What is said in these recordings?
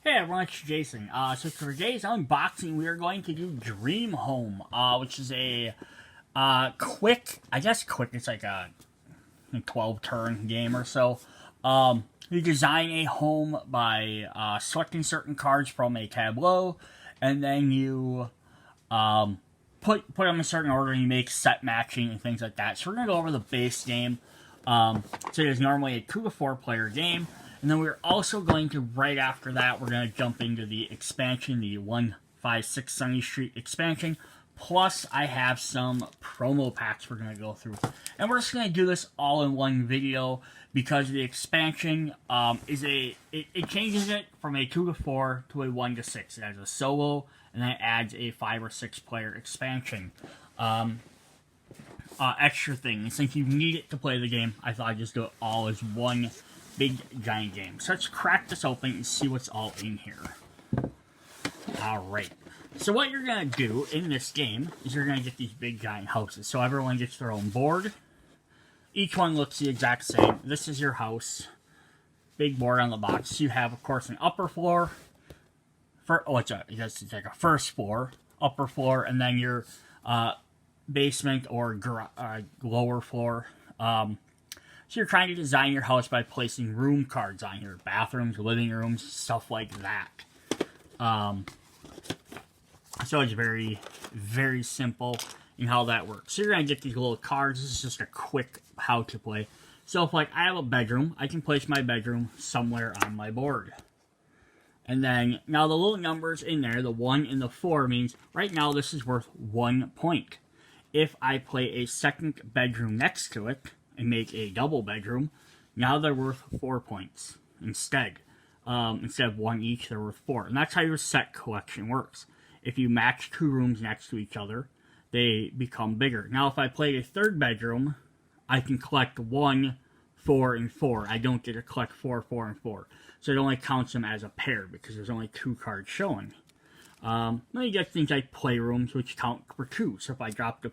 Hey everyone, it's Jason. So for today's unboxing, we are going to do Dream Home, which is a quick, it's like a 12-turn game or so. You design a home by selecting certain cards from a tableau, and then you put them in a certain order, and you make set matching and things like that. So we're going to go over the base game. So there's normally a 2 to 4 player game. And then we're also going to, right after that, we're going to jump into the expansion, the 156 Sunny Street expansion. Plus, I have some promo packs we're going to go through. And we're just going to do this all in one video because the expansion it changes it from a 2 to 4 to a 1 to 6. It adds a solo, and then it adds a 5 or 6 player expansion. Extra thing. And since you need it to play the game, I thought I'd just do it all as one big giant game. So let's crack this open and see what's all in here. Alright. So what you're going to do in this game is you're going to get these big giant houses. So everyone gets their own board. Each one looks the exact same. This is your house. Big board on the box. You have, of course, an upper floor. It's like a first floor, upper floor, and then your basement or lower floor. So you're trying to design your house by placing room cards on here. Bathrooms, living rooms, stuff like that. So it's very, very simple in how that works. So you're going to get these little cards. This is just a quick how to play. So if like I have a bedroom, I can place my bedroom somewhere on my board. And then, now the little numbers in there, the 1 and the 4, means right now this is worth 1 point. If I play a second bedroom next to it, and make a double bedroom, now they're worth 4 points instead. Instead of 1 each, they're worth 4. And that's how your set collection works. If you match 2 rooms next to each other, they become bigger. Now, if I played a third bedroom, I can collect 1, 4, and 4. I don't get to collect 4, 4, and 4. So it only counts them as a pair because there's only 2 cards showing. Then you get things like playrooms, which count for 2. So if I drop the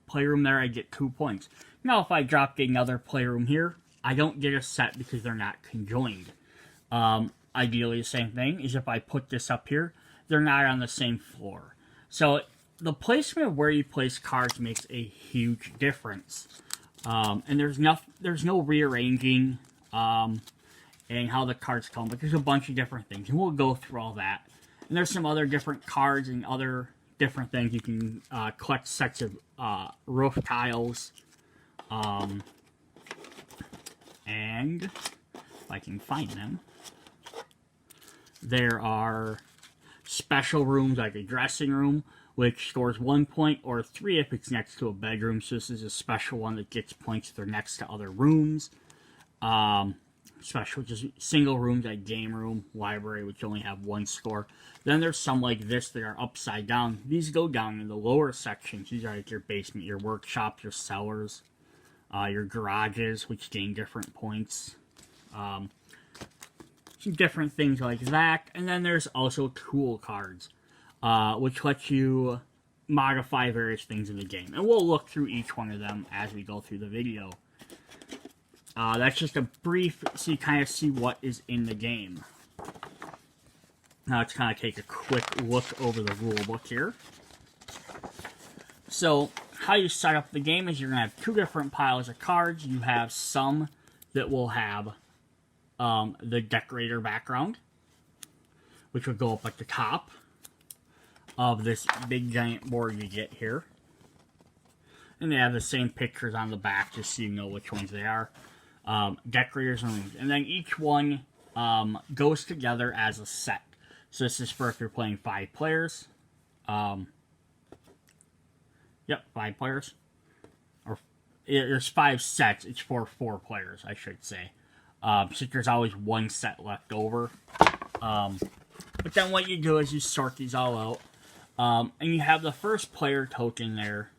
playroom there, I get 2 points. Now, if I dropped another playroom here, I don't get a set because they're not conjoined. Ideally, the same thing is if I put this up here, they're not on the same floor. So the placement of where you place cards makes a huge difference. And there's no rearranging and how the cards come, but there's a bunch of different things, and we'll go through all that. And there's some other different cards and other different things. You can collect sets of roof tiles. And if I can find them, there are special rooms like a dressing room, which scores 1 point or 3 if it's next to a bedroom. So this is a special one that gets points if they're next to other rooms. Special, just single rooms like game room, library, which only have 1 score. Then there's some like this that are upside down. These go down in the lower sections. These are like your basement, your workshop, your cellars. Your garages, which gain different points. Some different things like that. And then there's also tool cards, which let you modify various things in the game. And we'll look through each one of them as we go through the video. That's just a brief, so you kind of see what is in the game. Now let's kind of take a quick look over the rule book here. So, how you set up the game is you're going to have 2 different piles of cards. You have some that will have the decorator background, which will go up at the top of this big giant board you get here. And they have the same pictures on the back just so you know which ones they are. Decorators and rooms. And then each one goes together as a set. So this is for if you're playing 5 players. Yep, 5 players. Or there's 5 sets. It's for 4 players, I should say. So there's always 1 set left over. But then what you do is you sort these all out. And you have the first player token there.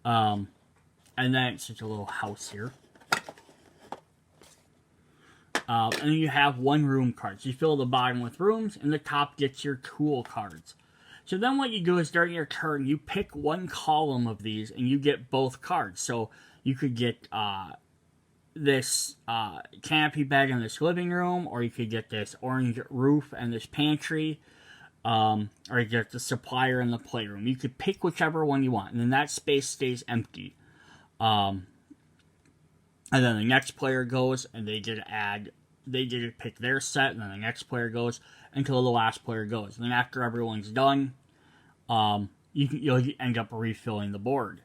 And then it's just a little house here. And then you have 1 room card. So you fill the bottom with rooms, and the top gets your tool cards. So then what you do is during your turn, you pick 1 column of these, and you get both cards. So you could get this canopy bed in this living room, or you could get this orange roof and this pantry, or you get the supplier in the playroom. You could pick whichever one you want, and then that space stays empty. And then the next player goes, and they get to pick their set, and then the next player goes until the last player goes. And then after everyone's done, you'll end up refilling the board.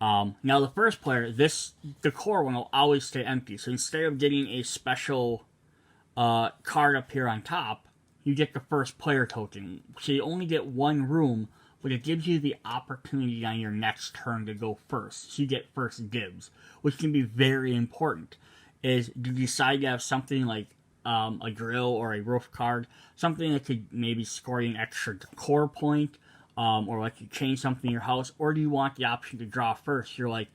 Now the first player, this decor one will always stay empty. So instead of getting a special card up here on top, you get the first player token. So you only get one room, but it gives you the opportunity on your next turn to go first. So you get first dibs, which can be very important. Is you decide to have something like a grill or a roof card, something that could maybe score you an extra decor point, or like you change something in your house, or do you want the option to draw first? You're like,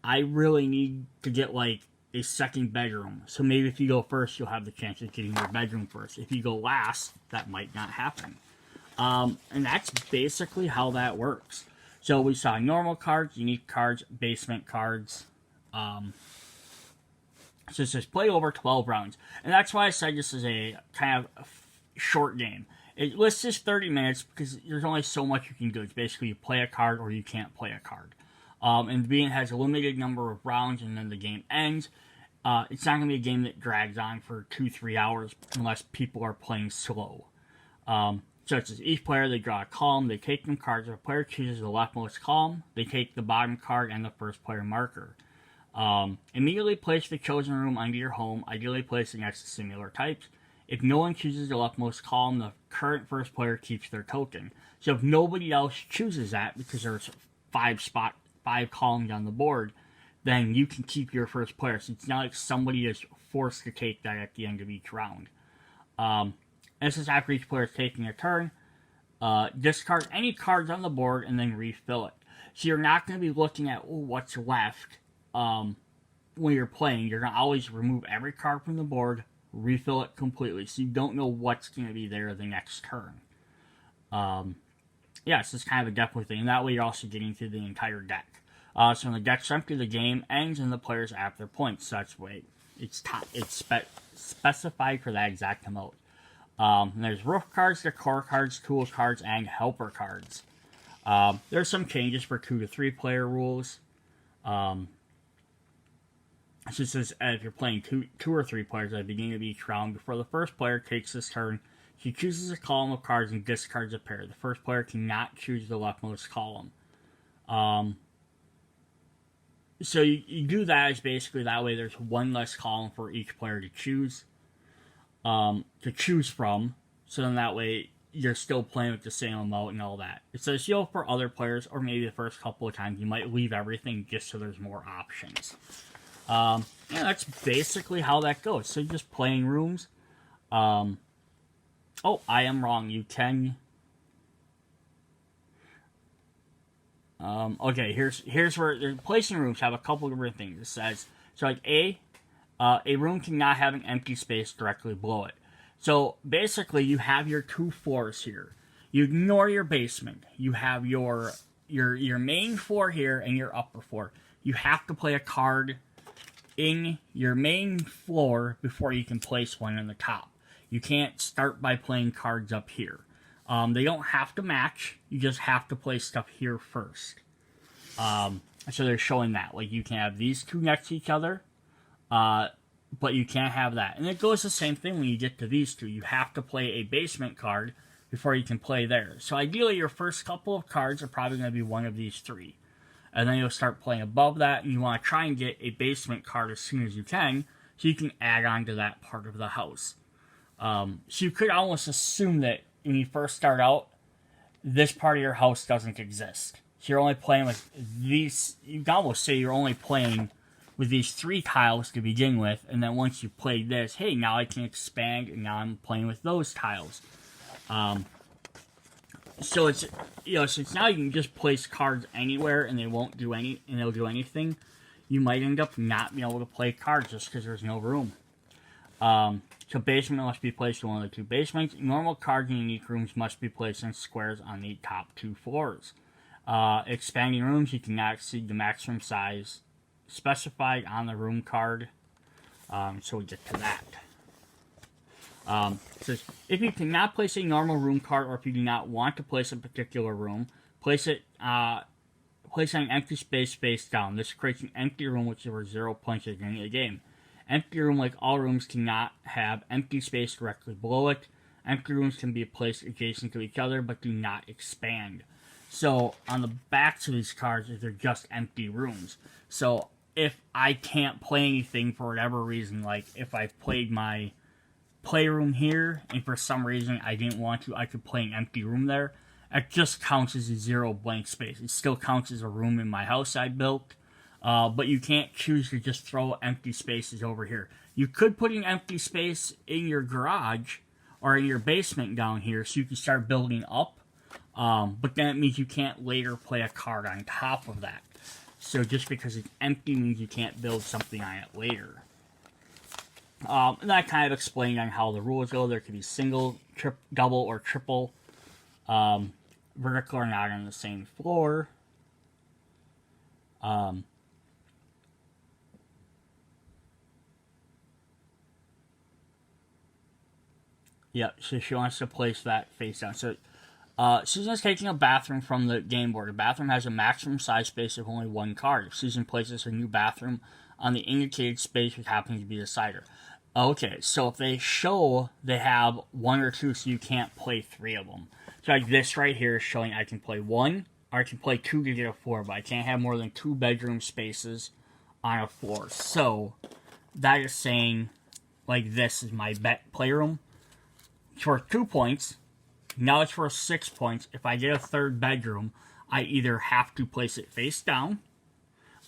I really need to get like a second bedroom. So maybe if you go first, you'll have the chance of getting your bedroom first. If you go last, that might not happen. And that's basically how that works. So we saw normal cards, unique cards, basement cards. So it says play over 12 rounds. And that's why I said this is a kind of short game. It lists as 30 minutes because there's only so much you can do. It's basically you play a card or you can't play a card. And being it has a limited number of rounds and then the game ends, it's not going to be a game that drags on for 2-3 hours unless people are playing slow. So it says each player, they draw a column, they take them cards. If a player chooses the leftmost column, they take the bottom card and the first player marker. Immediately place the chosen room under your home, ideally placed next to similar types. If no one chooses the leftmost column, the current first player keeps their token. So if nobody else chooses that, because there's 5 columns on the board, then you can keep your first player. So it's not like somebody is forced to take that at the end of each round. This is after each player is taking a turn. Discard any cards on the board and then refill it. So you're not going to be looking at what's left when you're playing. You're going to always remove every card from the board, refill it completely, so you don't know what's going to be there the next turn. Yeah, so it's kind of a depth thing. And that way you're also getting through the entire deck. So when the deck's empty, the game ends and the players have their points. So that's why it's specified for that exact amount. There's roof cards, decor cards, tool cards, and helper cards. There's some changes for 2 to 3 player rules. So it says if you're playing two or 3 players at the beginning of each round, before the first player takes his turn, he chooses a column of cards and discards a pair. The first player cannot choose the leftmost column. So you do that as basically that way there's one less column for each player to choose from. So then that way you're still playing with the same amount and all that. It says, for other players, or maybe the first couple of times, you might leave everything just so there's more options. Yeah, that's basically how that goes. So just playing rooms. Oh, I am wrong. You can... okay, here's where the placing rooms have a couple of different things. It says, so like a room cannot have an empty space directly below it. So basically, you have your 2 floors here. You ignore your basement. You have your main floor here and your upper floor. You have to play a card in your main floor before you can place one on the top. You can't start by playing cards up here. They don't have to match. You just have to play stuff here first. So they're showing that. Like, you can have these 2 next to each other, but you can't have that. And it goes the same thing when you get to these 2. You have to play a basement card before you can play there. So ideally, your first couple of cards are probably going to be one of these 3. And then you'll start playing above that, and you want to try and get a basement card as soon as you can, so you can add on to that part of the house. So you could almost assume that when you first start out, this part of your house doesn't exist. So you're only playing with these, you can almost say you're only playing with these 3 tiles to begin with, and then once you play this, hey, now I can expand, and now I'm playing with those tiles. So it's, so it's now you can just place cards anywhere, and they won't do and they'll do anything. You might end up not being able to play cards just because there's no room. So basement must be placed in one of the 2 basements. Normal cards in unique rooms must be placed in squares on the top 2 floors. Expanding rooms, you cannot exceed the maximum size specified on the room card. So we get to that. It says, if you cannot place a normal room card, or if you do not want to place a particular room, place it place on an empty space face down. This creates an empty room, which is worth 0 points at the end of the game. Empty room, like all rooms, cannot have empty space directly below it. Empty rooms can be placed adjacent to each other, but do not expand. So on the backs of these cards, they're just empty rooms. So if I can't play anything for whatever reason, like if I played my playroom here, and for some reason I didn't want to, I could play an empty room there. It just counts as a 0 blank space. It still counts as a room in my house I built, but you can't choose to just throw empty spaces over here. You could put an empty space in your garage or in your basement down here so you can start building up, but then it means you can't later play a card on top of that. So just because it's empty means you can't build something on it later. And I kind of explained on how the rules go. There could be single, double, or triple, vertical or not on the same floor. Yep, so she wants to place that face down. So Susan's taking a bathroom from the game board. The bathroom has a maximum size space of only 1 card. If Susan places her new bathroom on the indicated space, which happens to be the cider. Okay, so if they show they have 1 or 2, so you can't play 3 of them. So like this right here is showing I can play 1, or I can play 2 to get a floor, but I can't have more than 2 bedroom spaces on a floor. So that is saying, like, this is my playroom. It's worth 2 points. Now it's worth 6 points. If I get a 3rd bedroom, I either have to place it face down,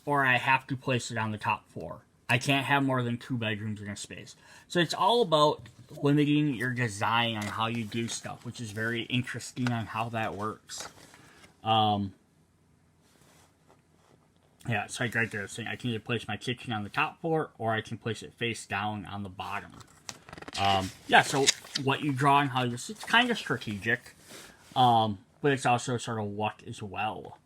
or I have to place it on the top floor. I can't have more than 2 bedrooms in a space. So it's all about limiting your design on how you do stuff, which is very interesting on how that works. Yeah, it's like right there saying I can either place my kitchen on the top floor, or I can place it face down on the bottom. Yeah, so what you draw and how you... It's kind of strategic, but it's also sort of luck as well.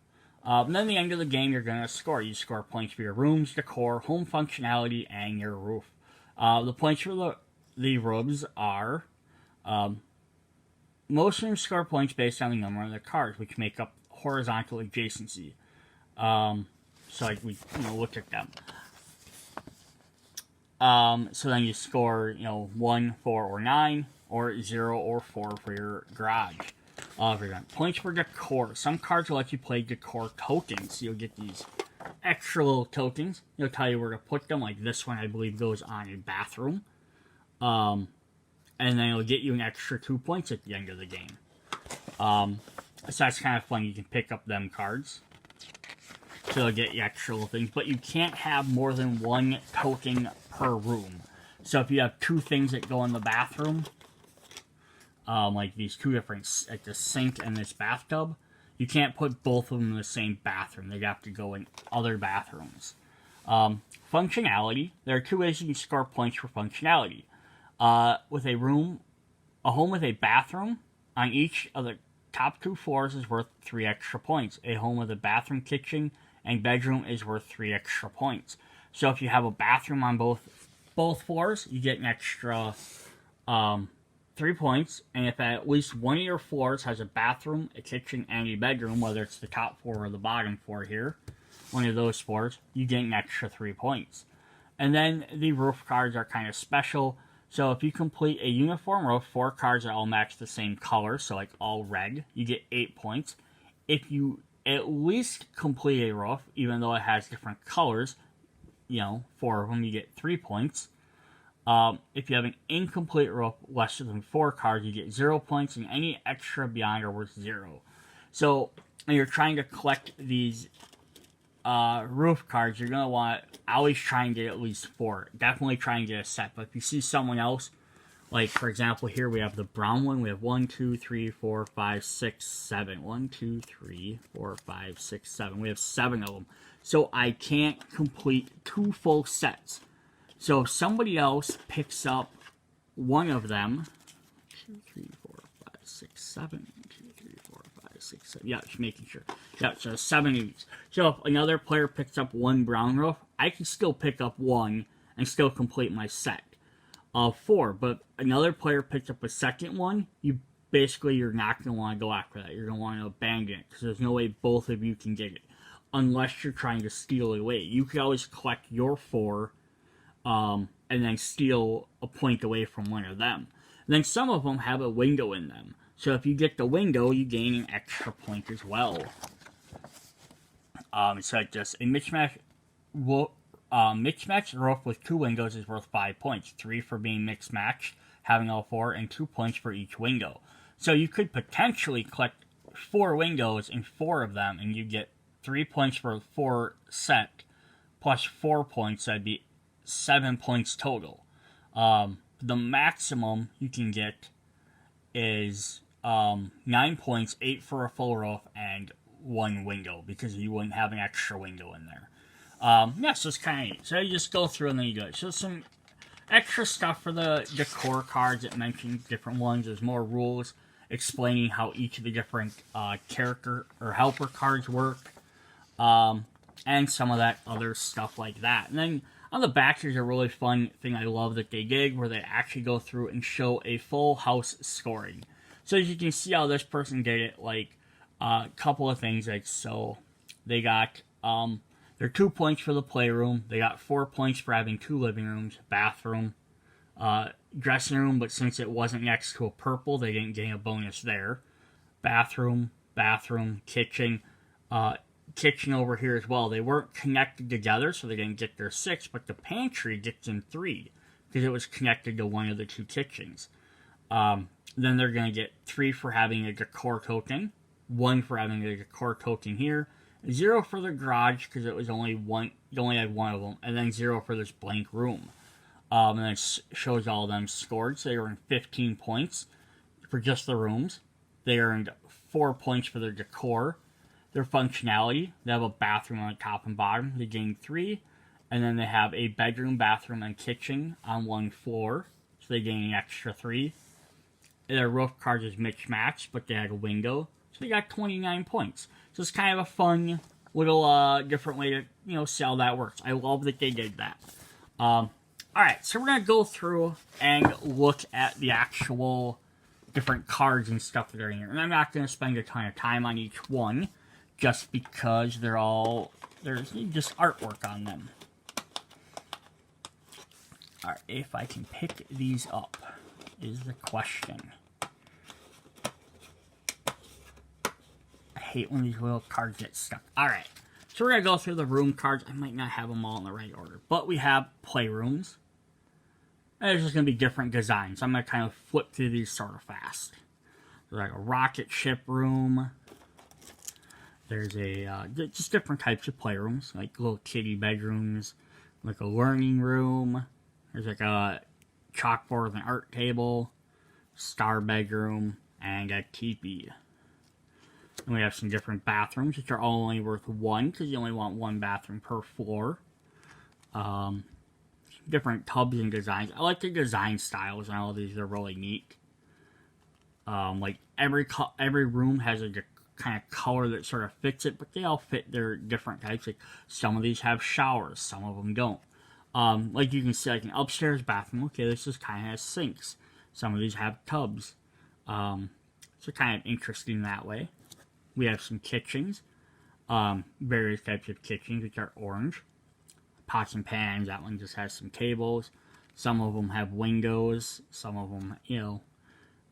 And then at the end of the game, you're going to score. You score points for your rooms, decor, home functionality, and your roof. The points for the roofs are... most rooms score points based on the number of their cards, which make up horizontal adjacency. So like we look at them. So then you score 1, 4, or 9, or 0 or 4 for your garage. Points for decor. Some cards will let you play Decor Tokens. You'll get these extra little tokens. It'll tell you where to put them. Like this one, I believe, goes on a bathroom. And then it'll get you an extra 2 points at the end of the game. So that's kind of fun. You can pick up them cards. So they'll get you extra little things. But you can't have more than 1 token per room. So if you have 2 things that go in the bathroom, like these 2 different, like the sink and this bathtub, you can't put both of them in the same bathroom. They'd have to go in other bathrooms. Functionality. There are 2 ways you can score points for functionality. With a home with a bathroom on each of the top 2 floors is worth 3 extra points. A home with a bathroom, kitchen, and bedroom is worth 3 extra points. So if you have a bathroom on both floors, you get an extra 3 points. And if at least one of your floors has a bathroom, a kitchen, and a bedroom, whether it's the top floor or the bottom floor here, one of those floors, you get an extra 3 points. And then the roof cards are kind of special. So if you complete a uniform roof, 4 cards that all match the same color, so like all red, you get 8 points. If you at least complete a roof, even though it has different colors, 4 of them, you get 3 points. If you have an incomplete roof, less than 4 cards, you get 0 points, and any extra beyond are worth 0. So when you're trying to collect these roof cards, you're going to want to always try and get at least 4. Definitely try and get a set. But if you see someone else, like for example here we have the brown one, we have 1, 2, 3, 4, 5, 6, 7. 1, 2, 3, 4, 5, 6, 7. We have 7 of them. So I can't complete 2 full sets. So if somebody else picks up one of them, 2, 3, 4, 5, 6, 7, 2, 3, 4, 5, 6, 7. Yeah, just making sure. Yeah, so 7 of these. So if another player picks up 1 brown roof, I can still pick up 1 and still complete my set of 4. But another player picks up a second one, you're not going to want to go after that. You're going to want to abandon it because there's no way both of you can get it unless you're trying to steal it away. You could always collect your 4 and then steal a point away from one of them. And then some of them have a window in them. So if you get the window, you gain an extra point as well. So like just a mixed-match roof with 2 windows is worth 5 points. 3 for being mixed-match, having all 4, and 2 points for each window. So you could potentially collect 4 windows in 4 of them, and you get 3 points for 4 set, plus 4 points. That'd be 7 points total. The maximum you can get is 9 points, 8 for a full roof, and 1 window, because you wouldn't have an extra window in there. Yeah, so it's kind of neat. So you just go through and then you do it. So some extra stuff for the decor cards. It mentions different ones. There's more rules explaining how each of the different character or helper cards work. And some of that other stuff like that. And then on the back, there's a really fun thing I love that they did, where they actually go through and show a full house scoring. So as you can see how this person did it, like a couple of things. Like, so they got their 2 points for the playroom. They got 4 points for having 2 living rooms, bathroom, dressing room, but since it wasn't next to a purple, they didn't get a bonus there. Bathroom, kitchen, kitchen over here as well. They weren't connected together, so they didn't get their 6, but the pantry gets in 3 because it was connected to one of the 2 kitchens. Then they're going to get 3 for having a decor token, 1 for having a decor token here, 0 for the garage because it was only one. You only had 1 of them, and then 0 for this blank room. And then it shows all of them scored. So they earned 15 points for just the rooms. They earned 4 points for their decor. Their functionality, they have a bathroom on the top and bottom. They gain 3. And then they have a bedroom, bathroom, and kitchen on 1 floor. So they gain an extra 3. Their roof card is mixed-match, but they had a window. So they got 29 points. So it's kind of a fun little different way to, see how that works. I love that they did that. Alright, so we're going to go through and look at the actual different cards and stuff that are in here. And I'm not going to spend a ton of time on each one, just because there's just artwork on them. Alright, if I can pick these up is the question. I hate when these little cards get stuck. Alright, so we're going to go through the room cards. I might not have them all in the right order, but we have Playrooms. And there's just going to be different designs. I'm going to kind of flip through these sort of fast. There's like a rocket ship room. There's just different types of playrooms, like little kiddie bedrooms, like a learning room. There's like a chalkboard with an art table, star bedroom, and a teepee. And we have some different bathrooms, which are all only worth 1, because you only want 1 bathroom per floor. Different tubs and designs. I like the design styles and all of these. They're really neat. Like every room has a kind of color that sort of fits it, but they all fit their different types. Like some of these have showers, some of them don't. Like you can see, like an upstairs bathroom. Okay, this is kind of has sinks. Some of these have tubs. So kind of interesting that way. We have some kitchens. Various types of kitchens, which are orange. Pots and pans, that one just has some tables. Some of them have windows. Some of them,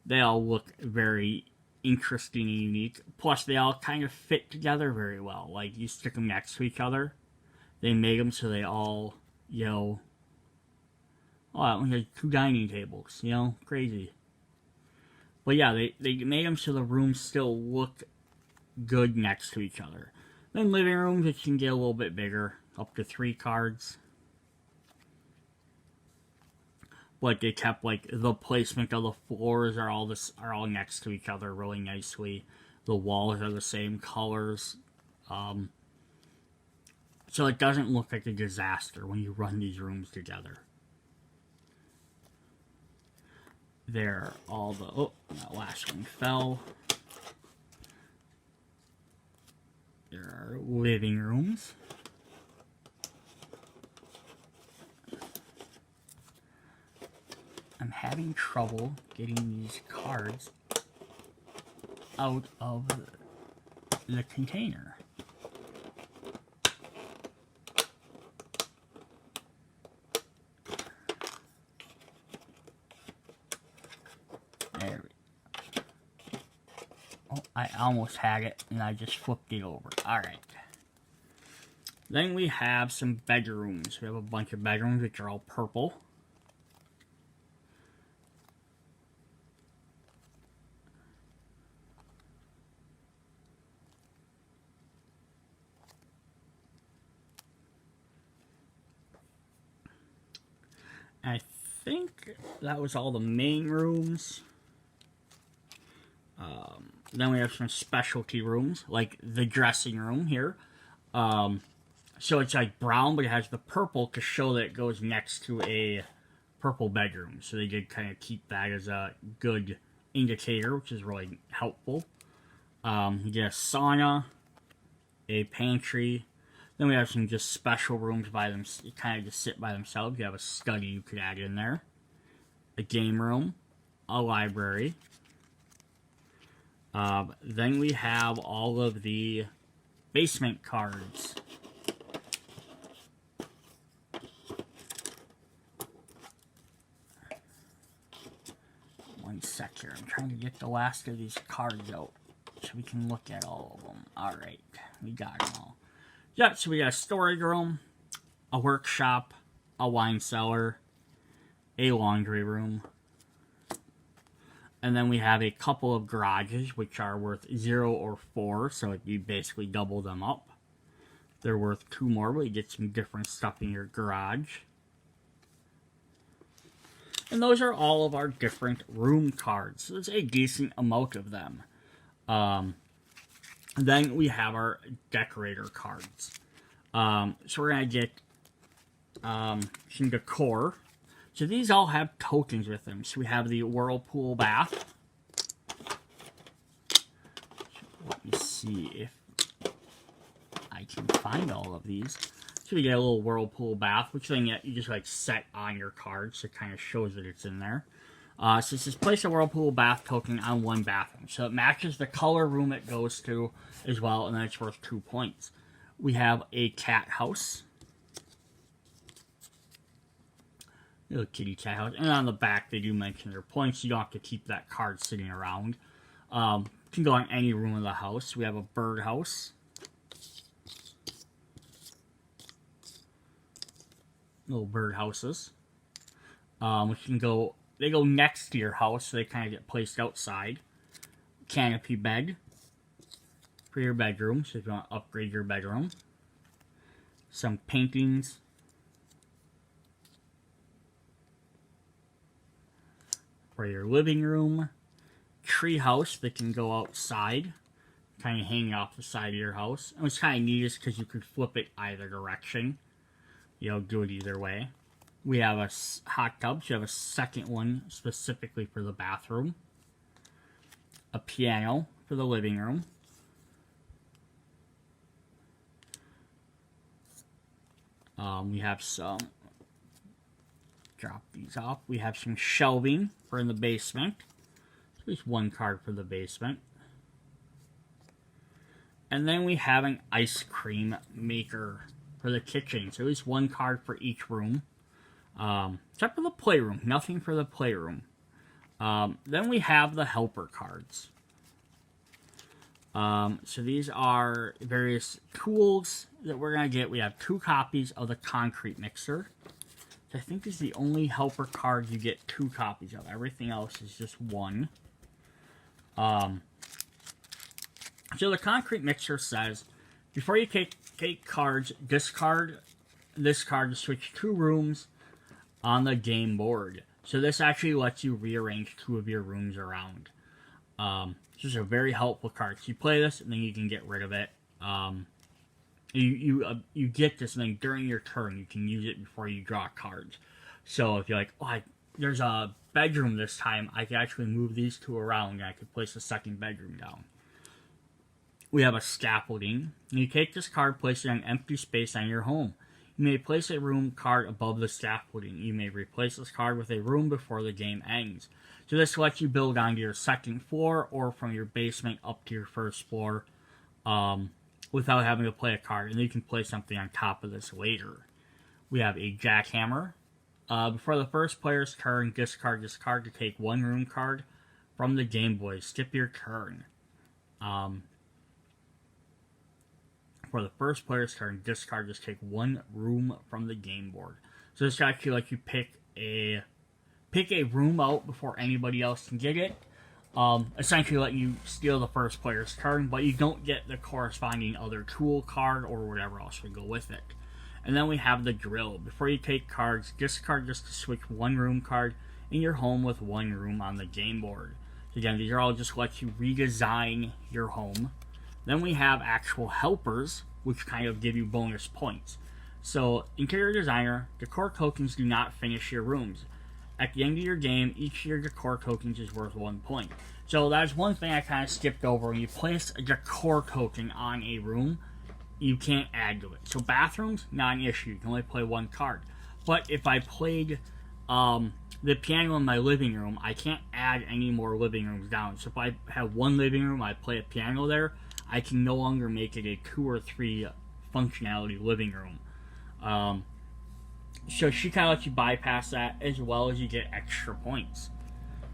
they all look very interesting and unique. Plus, they all kind of fit together very well. Like, you stick them next to each other. They made them so they all, oh, that one has 2 dining tables, crazy. But yeah, they made them so the rooms still look good next to each other. Then living rooms, which can get a little bit bigger, up to 3 cards. But they kept the placement of the floors are all next to each other really nicely. The walls are the same colors. So it doesn't look like a disaster when you run these rooms together. There, all the that last one fell. There are living rooms. I'm having trouble getting these cards out of the container. There we go. Oh, I almost had it and I just flipped it over. Alright. Then we have some bedrooms. We have a bunch of bedrooms which are all purple. I think that was all the main rooms. Then we have some specialty rooms, like the dressing room here. So it's like brown, but it has the purple to show that it goes next to a purple bedroom. So they did kind of keep that as a good indicator, which is really helpful. You get a sauna, a pantry. Then we have some just special rooms by them, kind of just sit by themselves. You have a study you could add in there, a game room, a library. Then we have all of the basement cards. One sec here. I'm trying to get the last of these cards out so we can look at all of them. Alright, we got them all. Yeah, so we got a storage room, a workshop, a wine cellar, a laundry room, and then we have a couple of garages, which are worth 0 or 4, so you basically double them up. They're worth 2 more, but you get some different stuff in your garage. And those are all of our different room cards. So there's a decent amount of them. Then we have our decorator cards. So we're going to get some decor. So these all have tokens with them. So we have the whirlpool bath. Let me see if I can find all of these. So we get a little whirlpool bath, which then you just like set on your card, so it kind of shows that it's in there. So it says place a whirlpool bath token on one bathroom. So it matches the color room it goes to as well, and then it's worth 2 points. We have a cat house. Little kitty cat house. And on the back, they do mention their points. You don't have to keep that card sitting around. You can go in any room of the house. We have a bird house. Little bird houses. Which can go... They go next to your house, so they kind of get placed outside. Canopy bed for your bedroom, so if you want to upgrade your bedroom. Some paintings. For your living room. Tree house that can go outside, kind of hanging off the side of your house. And what's kind of neat is because you could flip it either direction. You know, do it either way. We have a hot tub, so you have a second one specifically for the bathroom. A piano for the living room. We have some, drop these off. We have some shelving for in the basement. So there's one card for the basement. And then we have an ice cream maker for the kitchen. So there's one card for each room. Except for the playroom. Nothing for the playroom. Then we have the helper cards. So these are various tools that we're going to get. We have 2 copies of the concrete mixer. Which I think is the only helper card you get 2 copies of. Everything else is just 1. So the concrete mixer says, before you take cards, discard this card to switch 2 rooms on the game board. So this actually lets you rearrange 2 of your rooms around. This is a very helpful card. So you play this, and then you can get rid of it. You get this, and then during your turn, you can use it before you draw cards. So if you're like, oh, there's a bedroom this time, I can actually move these 2 around, and I could place the second bedroom down. We have a Scaffolding. You take this card, place it on empty space on your home. You may place a room card above the scaffolding. You may replace this card with a room before the game ends. So this lets you build onto your second floor or from your basement up to your first floor without having to play a card. And then you can play something on top of this later. We have a Jackhammer. Before the first player's turn, discard this card to take one room card from the Game Boy. Skip your turn. For the first player's turn, discard just take one room from the game board. So this actually lets you pick a room out before anybody else can get it. Essentially let you steal the first player's turn, but you don't get the corresponding other tool card or whatever else would go with it. And then we have the Drill. Before you take cards, discard just to switch one room card in your home with one room on the game board. So again, these are all just let you redesign your home. Then we have actual helpers, which kind of give you bonus points. So, Interior Designer, Decor Tokens do not finish your rooms. At the end of your game, each of your Decor Tokens is worth 1 point. So that's one thing I kind of skipped over. When you place a Decor Token on a room, you can't add to it. So bathrooms, not an issue. You can only play one card. But if I played the piano in my living room, I can't add any more living rooms down. So if I have one living room, I play a piano there, I can no longer make it a 2 or 3 functionality living room. So she kind of lets you bypass that as well as you get extra points.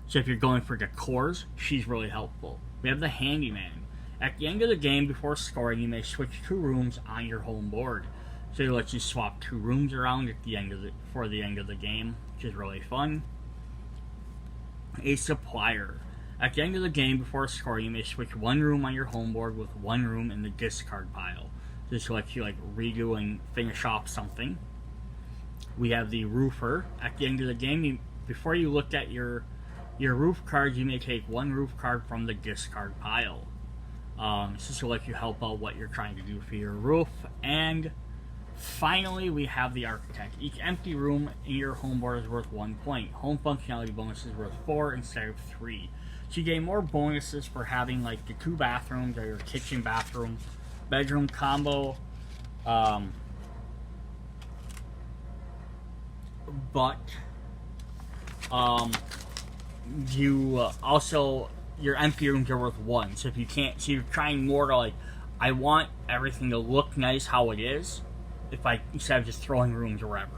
So if you're going for decors, she's really helpful. We have the Handyman. At the end of the game, before scoring, you may switch 2 rooms on your home board. So it lets you swap 2 rooms around at the end of for the end of the game, which is really fun. A Supplier. At the end of the game, before scoring, you may switch 1 room on your home board with 1 room in the discard pile. This lets you redo and finish off something. We have the Roofer. At the end of the game, before you looked at your roof cards, you may take 1 roof card from the discard pile. This will let you help out what you're trying to do for your roof. And finally, we have the Architect. Each empty room in your home board is worth 1 point. Home functionality bonus is worth 4 instead of 3. So you gain more bonuses for having the 2 bathrooms or your kitchen bathroom bedroom combo. But you also, your empty rooms are worth 1. So if you can't, so you're trying more to I want everything to look nice how it is, instead of just throwing rooms or whatever.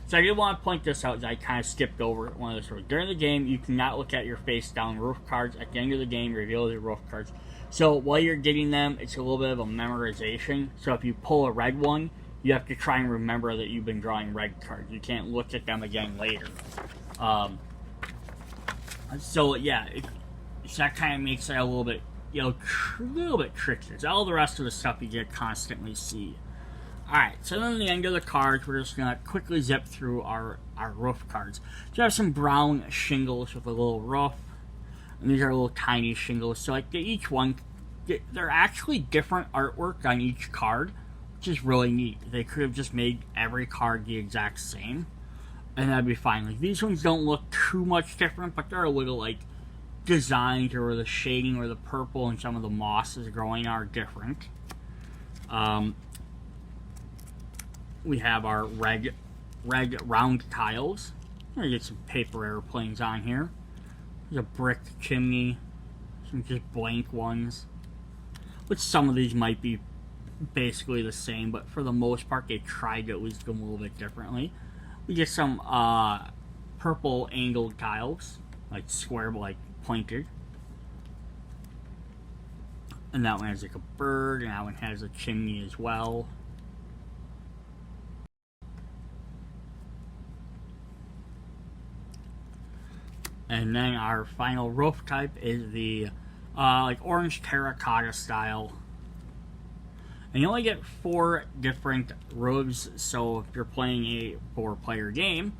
So I did want to point this out, as I kind of skipped over one of this. During the game, you cannot look at your face down roof cards. At the end of the game, reveal the roof cards. So while you're getting them, it's a little bit of a memorization. So if you pull a red one, you have to try and remember that you've been drawing red cards. You can't look at them again later. So yeah, so that kind of makes it a little bit, tricky. It's all the rest of the stuff you get constantly see. Alright, so then at the end of the cards, we're just going to quickly zip through our roof cards. So you have some brown shingles with a little roof, and these are little tiny shingles. So each one, they're actually different artwork on each card, which is really neat. They could have just made every card the exact same, and that'd be fine. These ones don't look too much different, but they're a little designed, or the shading or the purple and some of the mosses growing are different. We have our red round tiles. I'm gonna get some paper airplanes on here. There's a brick chimney, some just blank ones, which some of these might be basically the same, but for the most part they tried to at least do them a little bit differently. We get some purple angled tiles, square but pointed. And that one has a bird, and that one has a chimney as well. And then our final roof type is the orange terracotta style. And you only get 4 different roofs, so if you're playing a 4-player game,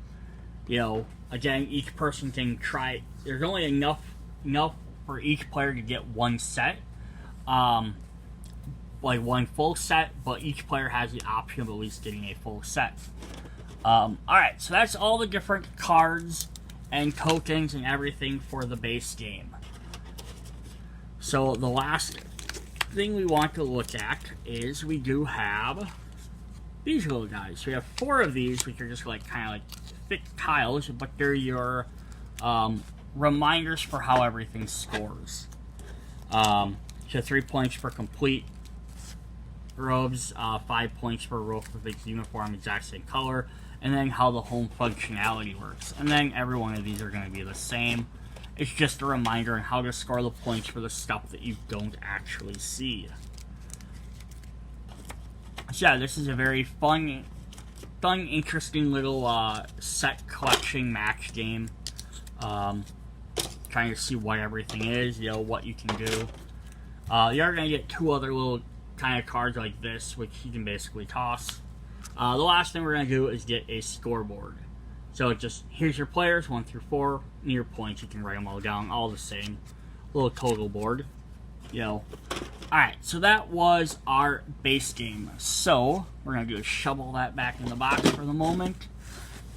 again, each person can try. There's only enough for each player to get 1 set, 1 full set, but each player has the option of at least getting a full set. Alright, so that's all the different cards and tokens and everything for the base game. So the last thing we want to look at is we do have these little guys. So we have 4 of these, which are just like kind of like thick tiles, but they're your reminders for how everything scores. So 3 points for complete robes, 5 points for a roof with its uniform exact same color, and then how the home functionality works. And then every one of these are going to be the same. It's just a reminder on how to score the points for the stuff that you don't actually see. So yeah, this is a very fun, interesting little set collection match game. Trying to see what everything is, you know, what you can do. You're going to get 2 other little kind of cards like this, which you can basically toss. The last thing we're going to do is get a scoreboard. So just, here's your players, 1 through 4, and your points. You can write them all down, all the same. Little total board, you know. Alright, so that was our base game. So, we're going to do is shovel that back in the box for the moment.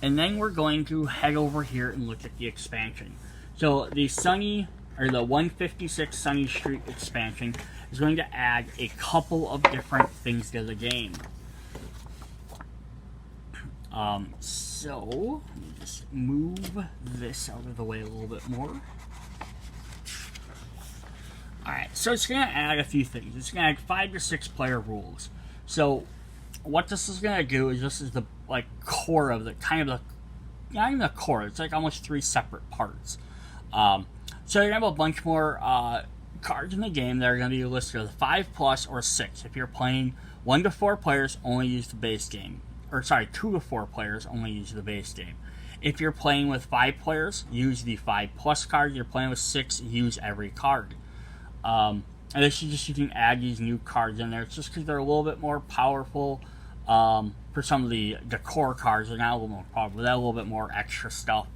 And then we're going to head over here and look at the expansion. So, the the 156 Sunny Street expansion is going to add a couple of different things to the game. So, let me just move this out of the way a little bit more. Alright, so it's going to add a few things. It's going to add 5 to 6 player rules. So, what this is going to do is this is the, like, core of the, kind of the, not even the core, it's like almost 3 separate parts. So you're going to have a bunch more, cards in the game that are going to be listed as 5 plus or 6. If you're playing 1 to 4 players, only use the base game. Or sorry, 2 to 4 players, only use the base game. If you're playing with 5 players, use the 5 plus card. If you're playing with 6, use every card. And this is just, you can add these new cards in there. It's just because they're a little bit more powerful. For some of the decor cards, they're not a little more powerful. They're a little bit more extra stuff.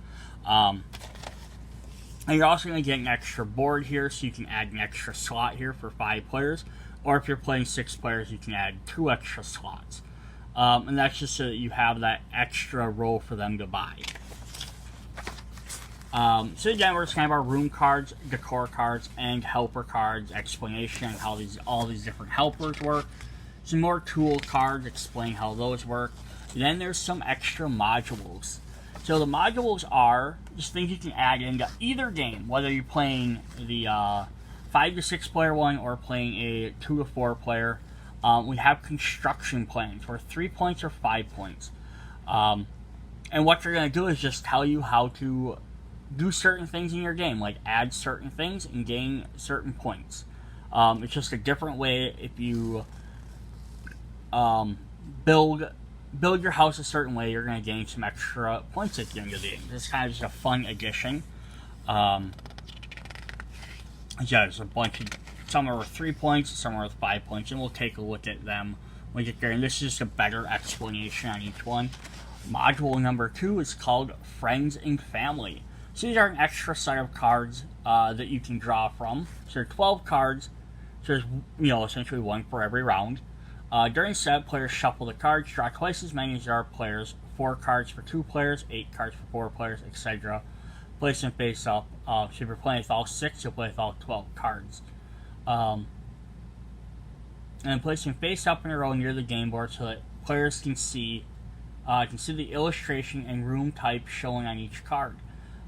And you're also going to get an extra board here, so you can add an extra slot here for 5 players. Or if you're playing 6 players, you can add 2 extra slots. And that's just so that you have that extra row for them to buy. So again, we're just going to have our room cards, decor cards, and helper cards, explanation on how all these different helpers work. Some more tool cards, explain how those work. And then there's some extra modules. So the modules are just things you can add into either game, whether you're playing the 5 to 6 player one or playing a 2 to 4 player. We have construction plans for 3 points or 5 points. And what you're going to do is just tell you how to do certain things in your game, like add certain things and gain certain points. It's just a different way if you build your house a certain way, you're going to gain some extra points at the end of the game. This is kind of just a fun addition. Yeah, there's a bunch of, some are worth 3 points, some are worth 5 points, and we'll take a look at them when we get there. And this is just a better explanation on each one. Module number 2 is called Friends and Family. So these are an extra set of cards that you can draw from. So there are 12 cards. So there's, essentially 1 for every round. During set, players shuffle the cards, draw twice as many as there are players. 4 cards for 2 players, 8 cards for 4 players, etc. Place them face up. So if you're playing with all 6, you'll play with all 12 cards. And then place them face up in a row near the game board so that players can see the illustration and room type showing on each card.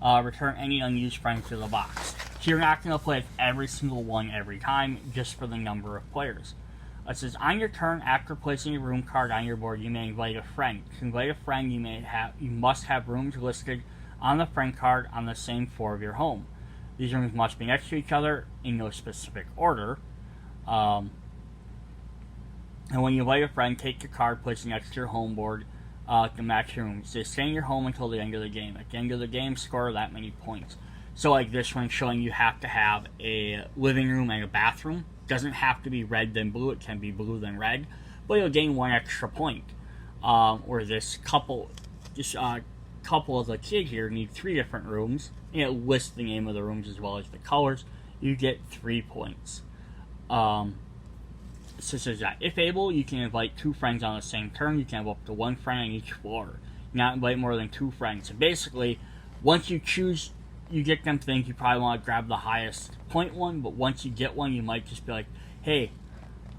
Return any unused friends to the box. So you're not going to play with every single one every time, just for the number of players. It says, on your turn, after placing a room card on your board, you may invite a friend. To invite a friend, you must have rooms listed on the friend card on the same floor of your home. These rooms must be next to each other in no specific order. And when you invite a friend, take your card, place it next to your home board to match your rooms. They stay in your home until the end of the game. At the end of the game, score that many points. So like this one showing you have to have a living room and a bathroom. Doesn't have to be red then blue, it can be blue then red, but you'll gain 1 extra point. Or this couple of the kid here need 3 different rooms, and it lists the name of the rooms as well as the colors. You get 3 points. So it says that if able, you can invite 2 friends on the same turn. You can have up to 1 friend on each floor. Not invite more than 2 friends. So basically, once you choose, you get them things, you probably want to grab the highest point one, but once you get one, you might just be like, hey,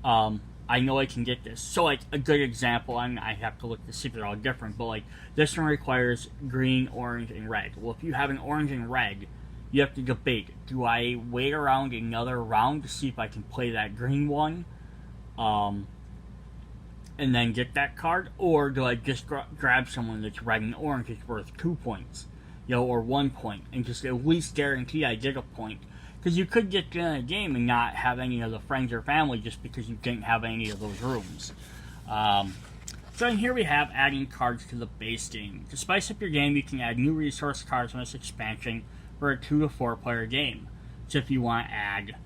I know I can get this. So, like, a good example, and I have to look to see if they're all different, but, like, this one requires green, orange, and red. Well, if you have an orange and red, you have to debate, do I wait around another round to see if I can play that green one, and then get that card, or do I just grab someone that's red and orange that's worth 2 points, or 1 point, and just at least guarantee I get a point? Because you could get in a game and not have any of the friends or family just because you didn't have any of those rooms. So in here we have adding cards to the base game. To spice up your game, you can add new resource cards in this expansion for a 2 to 4 player game. So if you want to add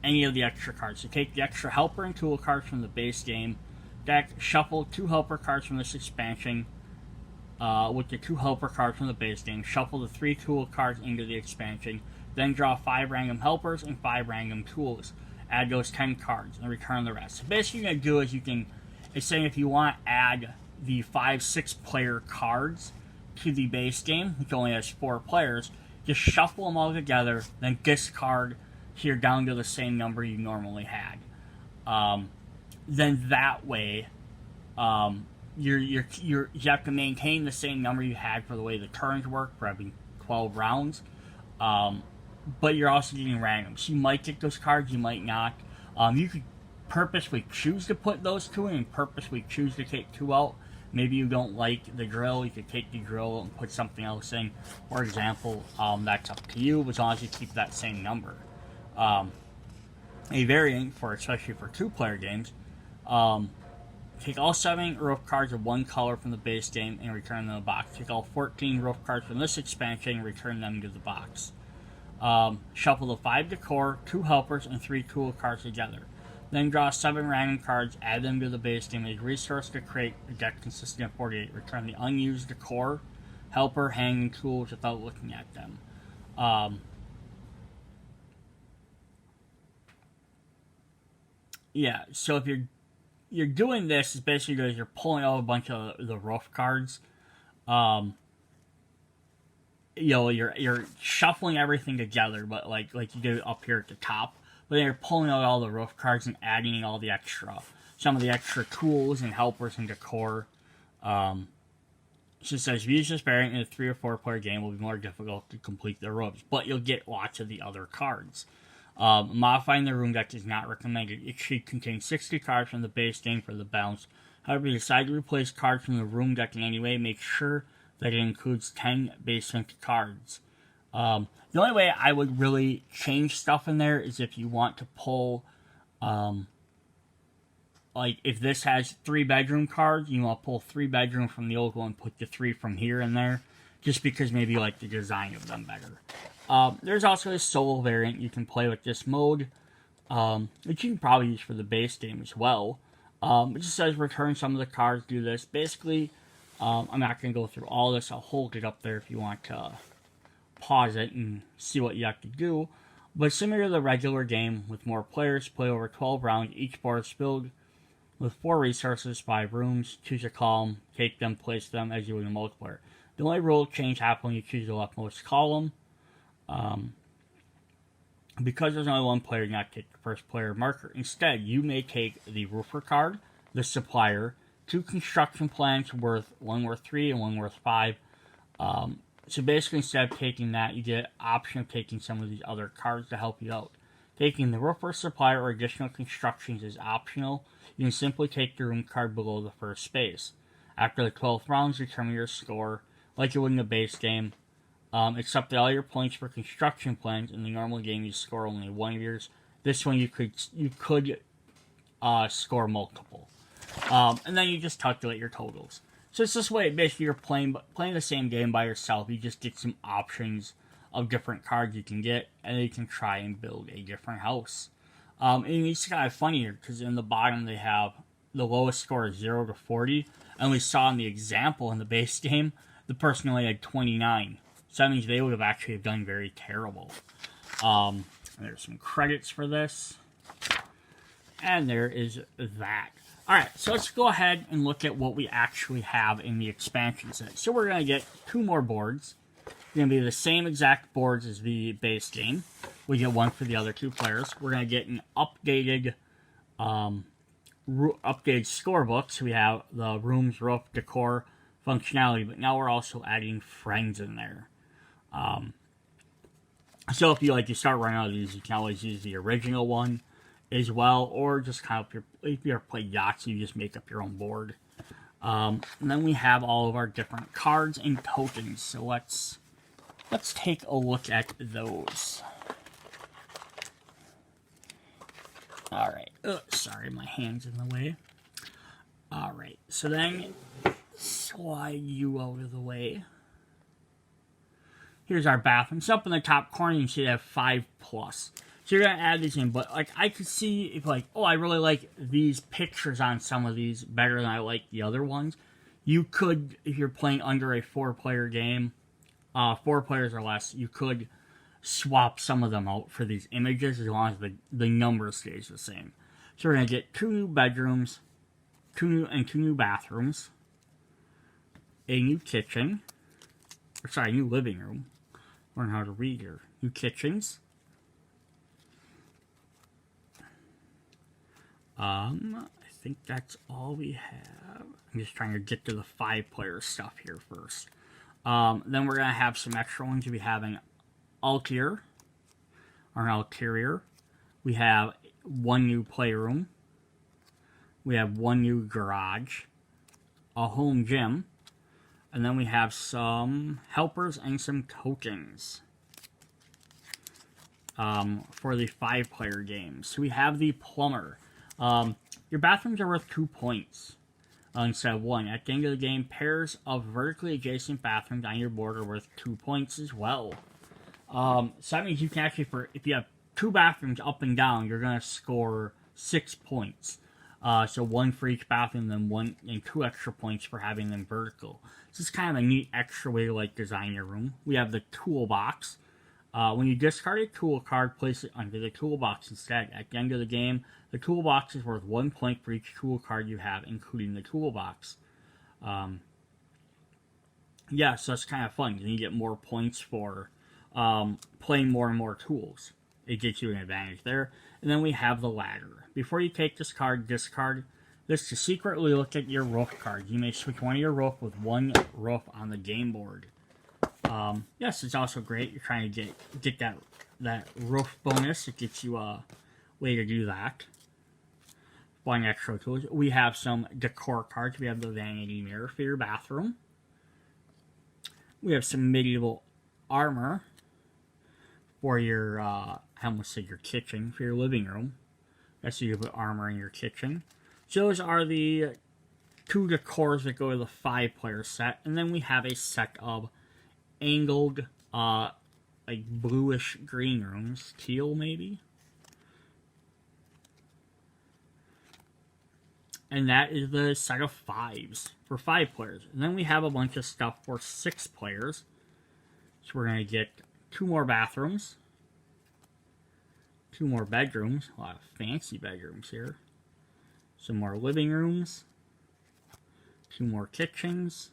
any of the extra cards. So take the extra helper and tool cards from the base game deck, shuffle 2 helper cards from this expansion, with the 2 helper cards from the base game, shuffle the 3 tool cards into the expansion, then draw 5 random helpers and 5 random tools. Add those 10 cards and return the rest. So basically what you can do is it's saying if you want to add the 5-6 player cards to the base game, which only has 4 players, just shuffle them all together, then discard here down to the same number you normally had. Then that way, you have to maintain the same number you had for the way the turns work for every 12 rounds, but you're also getting randoms. You might get those cards, you might not. You could purposely choose to put those 2 in and purposely choose to take 2 out. Maybe you don't like the drill, you could take the drill and put something else in. For example, that's up to you, as long as you keep that same number. A variant, especially for 2-player games, take all 7 roof cards of one color from the base game and return them to the box. Take all 14 roof cards from this expansion and return them to the box. Shuffle the 5 decor, 2 helpers, and 3 tool cards together. Then draw 7 random cards, add them to the base game as resource to create a deck consisting of 48. Return the unused decor, helper, hanging tools without looking at them. Yeah, so if you're doing this, it's basically because you're pulling out a bunch of the roof cards. You're shuffling everything together, but like you do up here at the top. But then you're pulling out all the roof cards and adding all the some of the extra tools and helpers and decor. It just says, use this variant in a 3 or 4 player game will be more difficult to complete the roofs, but you'll get lots of the other cards. Modifying the room deck is not recommended. It should contain 60 cards from the base game for the balance. However, if you decide to replace cards from the room deck in any way, make sure that it includes 10 basement cards. The only way I would really change stuff in there is if you want to pull, like if this has 3 bedroom cards, you want to pull 3 bedroom from the old one and put the 3 from here in there, just because maybe you like the design of them better. There's also a solo variant you can play with this mode, which you can probably use for the base game as well. It just says return some of the cards, do this. Basically, I'm not going to go through all this. I'll hold it up there if you want to pause it and see what you have to do. But similar to the regular game, with more players, play over 12 rounds. Each board is filled with 4 resources, 5 rooms. Choose a column, take them, place them as you would in multiplayer. The only rule change happens when you choose the leftmost column. Because there's only one player, you not take the first player marker. Instead, you may take the roofer card, the supplier, 2 construction plans one worth 3 and one worth 5. So basically, instead of taking that, you get an option of taking some of these other cards to help you out. Taking the roofer, supplier, or additional constructions is optional. You can simply take the room card below the first space. After the 12th round, determine your score, like you would in the base game. Except that all your points for construction plans in the normal game, you score only 1 of yours. This one, you could score multiple. And then you just calculate your totals. So it's this way, basically, you're playing the same game by yourself. You just get some options of different cards you can get, and then you can try and build a different house. And it's kind of funny here, because in the bottom they have the lowest score is 0 to 40, and we saw in the example in the base game, the person only had 29. So that means they would have actually done very terrible. There's some credits for this. And there is that. Alright, so let's go ahead and look at what we actually have in the expansion set. So we're going to get 2 more boards. They're going to be the same exact boards as the base game. we get one for the other 2 players. We're going to get an updated scorebook. So we have the rooms, roof, decor, functionality, but now we're also adding friends in there. So if you start running out of these, you can always use the original one as well, or just kind of if you're playing Yahtzee, you just make up your own board. And then we have all of our different cards and tokens. So let's take a look at those. All right. Sorry, my hand's in the way. All right. So then slide you out of the way. Here's our bathroom. So up in the top corner, you should have 5+. So you're going to add these in. But I could see if I really like these pictures on some of these better than I like the other ones. You could, if you're playing under a 4-player game, 4 players or less, you could swap some of them out for these images as long as the number stays the same. So we're going to get 2 new bedrooms, 2 new bathrooms, a new kitchen, new living room. Learn how to read here. New kitchens. I think that's all we have. I'm just trying to get to the 5-player stuff here first. Then we're going to have some extra ones. We have an interior. We have 1 new playroom. We have 1 new garage. A home gym. And then we have some helpers and some tokens for the 5-player game. So we have the Plumber. Your bathrooms are worth 2 points instead of 1. At the end of the game, pairs of vertically adjacent bathrooms on your board are worth 2 points as well. So that means you can actually, if you have 2 bathrooms up and down, you're going to score 6 points. So 1 for each bathroom, then 1 and 2 extra points for having them vertical. So it's kind of a neat extra way to design your room. We have the Toolbox. When you discard a tool card, place it under the Toolbox instead. At the end of the game, the Toolbox is worth 1 point for each tool card you have, including the Toolbox. So that's kind of fun. You get more points for playing more and more tools. It gets you an advantage there. And then we have the ladder. Before you take this card, discard this to secretly look at your roof card. You may switch one of your roof with 1 roof on the game board. Yes, it's also great. You're trying to get that roof bonus. It gets you a way to do that. Buying extra tools. We have some decor cards. We have the vanity mirror for your bathroom. We have some medieval armor for your, I almost said your kitchen, for your living room. That's so you put armor in your kitchen. So those are the 2 decors that go to the 5-player set. And then we have a set of angled, bluish green rooms. Teal, maybe? And that is the set of 5s for 5 players. And then we have a bunch of stuff for 6 players. So we're going to get 2 more bathrooms. 2 more bedrooms. A lot of fancy bedrooms here. Some more living rooms. 2 more kitchens.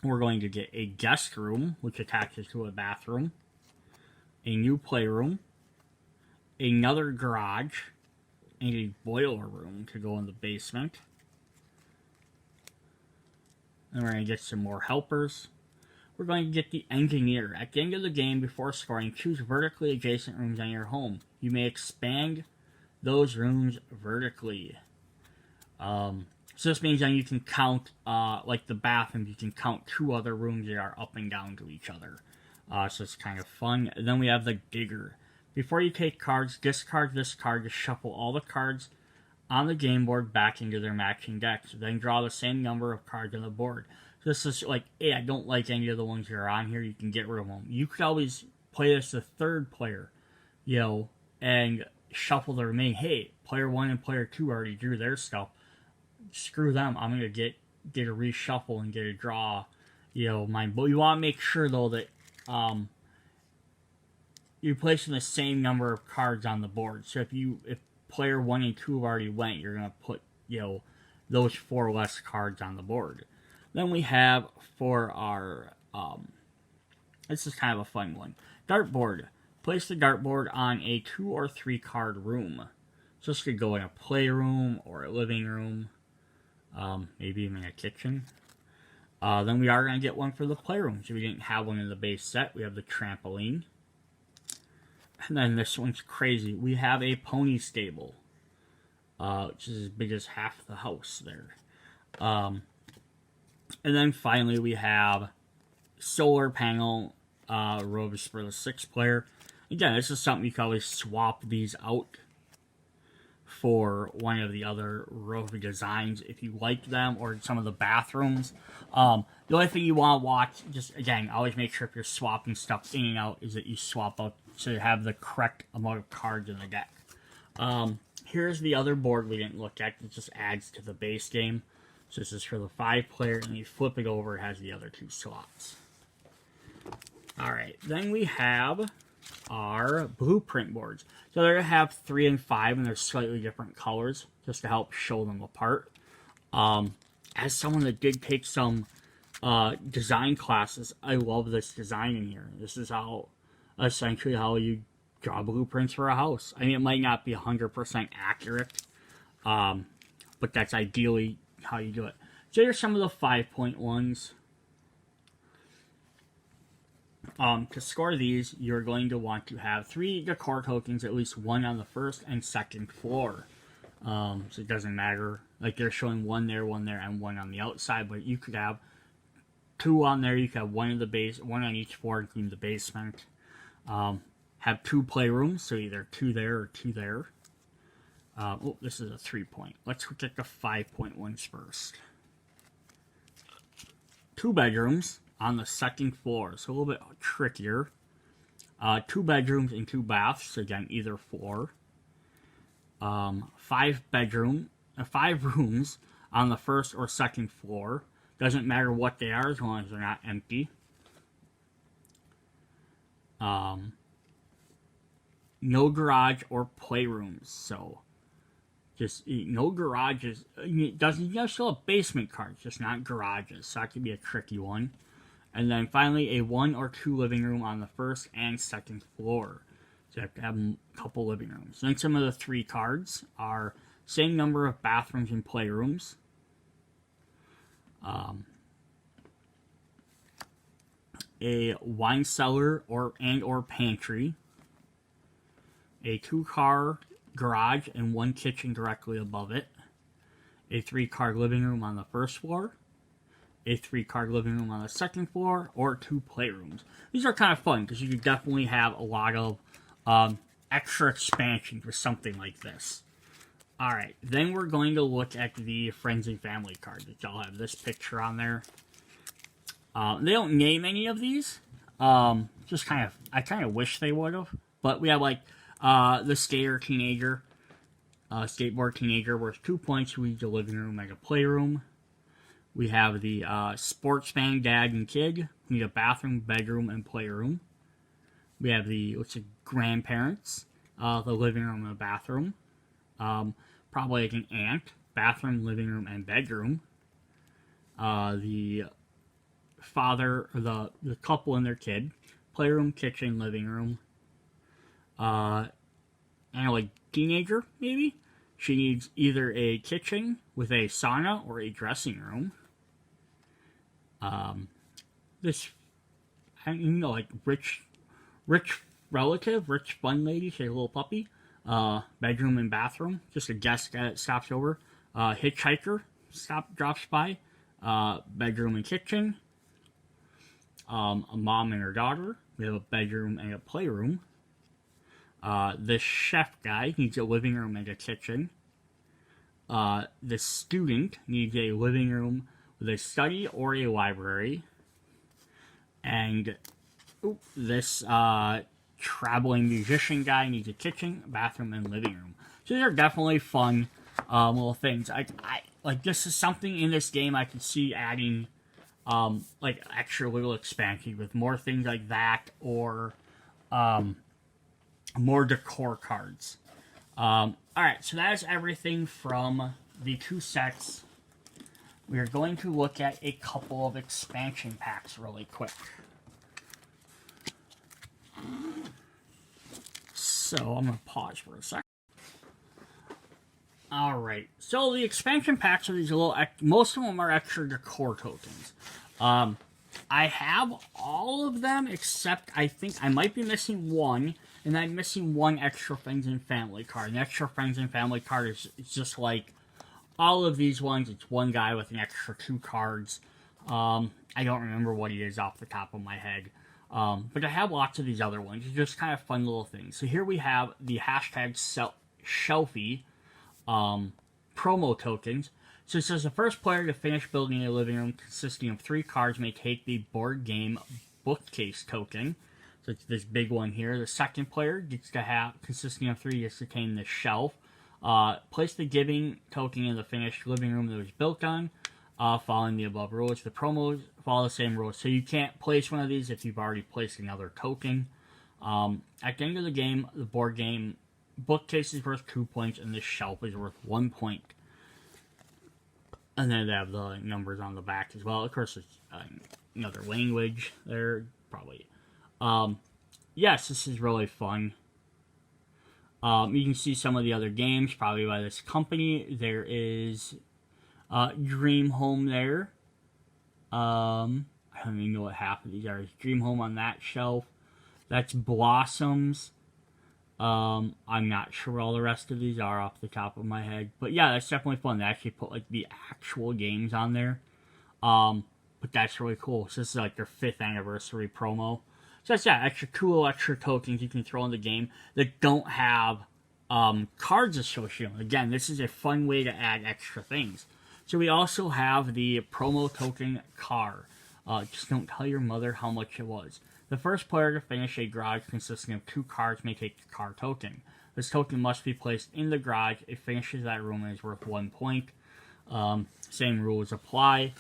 We're going to get a guest room, which attaches to a bathroom. A new playroom. Another garage. And a boiler room to go in the basement. And we're going to get some more helpers. We're going to get the engineer. At the end of the game, before scoring, choose vertically adjacent rooms on your home. You may expand those rooms vertically. So this means that you can count, like the bathroom, you can count 2 other rooms that are up and down to each other. So it's kind of fun. And then we have the digger. Before you take cards, discard this card to shuffle all the cards on the game board back into their matching decks. Then draw the same number of cards on the board. So this is like, hey, I don't like any of the ones that are on here. You can get rid of them. You could always play this the 3rd player, and shuffle the remaining. Hey, player 1 and player 2 already drew their stuff. Screw them. I'm going to get a reshuffle and get a draw, mine. But you want to make sure, though, that you're placing the same number of cards on the board. So if player 1 and 2 have already went, you're going to put, those 4 less cards on the board. Then we have, for our This is kind of a fun one. Dartboard. Place the dartboard on a 2 or 3 card room. So this could go in a playroom or a living room, maybe even a kitchen. Then we are going to get one for the playroom. So we didn't have one in the base set. We have the trampoline. And then this one's crazy. We have a pony stable, which is as big as half the house there. And then finally we have solar panel rows for the 6-player. Again, this is something you can always swap these out for one of the other row designs if you like them, or some of the bathrooms. The only thing you want to watch, just again, always make sure if you're swapping stuff in and out, is that you swap out so you have the correct amount of cards in the deck. Here's the other board we didn't look at. It just adds to the base game. So this is for the 5-player, and you flip it over, it has the other 2 slots. Alright, then we have our blueprint boards. So they're going to have 3 and 5, and they're slightly different colors, just to help show them apart. As someone that did take some design classes, I love this design in here. This is essentially how you draw blueprints for a house. I mean, it might not be 100% accurate, but that's ideally how you do it. So here's some of the 5-point ones. To score these, you're going to want to have 3 decor tokens, at least 1 on the 1st and 2nd floor. So it doesn't matter. Like, they're showing 1 there, and 1 on the outside, but you could have 2 on there. You could have 1 in the base, 1 on each floor, including the basement. Have 2 playrooms, so either 2 there or 2 there. Oh, this is a 3-point. Let's look at the 5-point ones first. 2 bedrooms on the 2nd floor, so a little bit trickier. 2 bedrooms and 2 baths, so again, either floor. 5 rooms on the 1st or 2nd floor. Doesn't matter what they are as long as they're not empty. No garage or playrooms, so just no garages. It doesn't show up basement cards, just not garages, so that could be a tricky one. And then finally, a 1 or 2 living room on the 1st and 2nd floor. So you have to have a couple living rooms. Then some of the 3 cards are same number of bathrooms and playrooms. A wine cellar or pantry. A 2-car garage and 1 kitchen directly above it. A 3-car living room on the 1st floor. A 3-car living room on the 2nd floor, or 2 playrooms. These are kind of fun because you could definitely have a lot of extra expansion for something like this. Alright, then we're going to look at the Friends and Family card, which I'll have this picture on there. They don't name any of these. I kind of wish they would have. But we have like the skateboard teenager worth 2 points who needs a living room and a playroom. We have the sports fan dad and kid who need a bathroom, bedroom, and playroom. We have the grandparents, the living room and a bathroom. Probably like an aunt, bathroom, living room, and bedroom. The father, the couple and their kid, playroom, kitchen, living room. And like teenager, maybe? She needs either a kitchen with a sauna or a dressing room. Like rich relative, rich fun lady, she's a little puppy. Bedroom and bathroom, just a guest that stops over. Hitchhiker drops by. Bedroom and kitchen. A mom and her daughter. We have a bedroom and a playroom. This chef guy needs a living room and a kitchen. The student needs a living room with a study or a library. And this traveling musician guy needs a kitchen, bathroom, and living room. So these are definitely fun little things. I like, this is something in this game I could see adding like extra little expansion with more things like that, or more decor cards. Alright, so that is everything from the 2 sets. We are going to look at a couple of expansion packs really quick. So I'm going to pause for a second. Alright, so the expansion packs are these little, most of them are extra decor tokens. I have all of them except I think I might be missing one, and I'm missing one extra friends and family card. And the extra friends and family card is just like all of these ones. It's one guy with an extra 2 cards. I don't remember what he is off the top of my head. But I have lots of these other ones. It's just kind of fun little things. So here we have the hashtag Shelfie promo tokens. So it says the first player to finish building a living room consisting of 3 cards may take the board game bookcase token. So it's this big one here. The second player gets to have, consisting of 3, gets to obtain the shelf. Place the giving token in the finished living room that was built on, following the above rules. The promos follow the same rules. So you can't place one of these if you've already placed another token. At the end of the game, the board game bookcase is worth 2 points, and this shelf is worth 1 point. And then they have the numbers on the back as well. Of course, it's another language there, probably. Yes, this is really fun. You can see some of the other games, probably by this company. There is Dream Home there. I don't even know what half of these are. There's Dream Home on that shelf. That's Blossoms. I'm not sure what all the rest of these are off the top of my head. But yeah, that's definitely fun. They actually put like the actual games on there. But that's really cool. So this is like their 5th anniversary promo. So that's extra cool extra tokens you can throw in the game that don't have cards associated. Again, this is a fun way to add extra things. So we also have the promo token car. Just don't tell your mother how much it was. The first player to finish a garage consisting of 2 cards may take the car token. This token must be placed in the garage. It finishes that room and is worth 1 point. Same rules apply.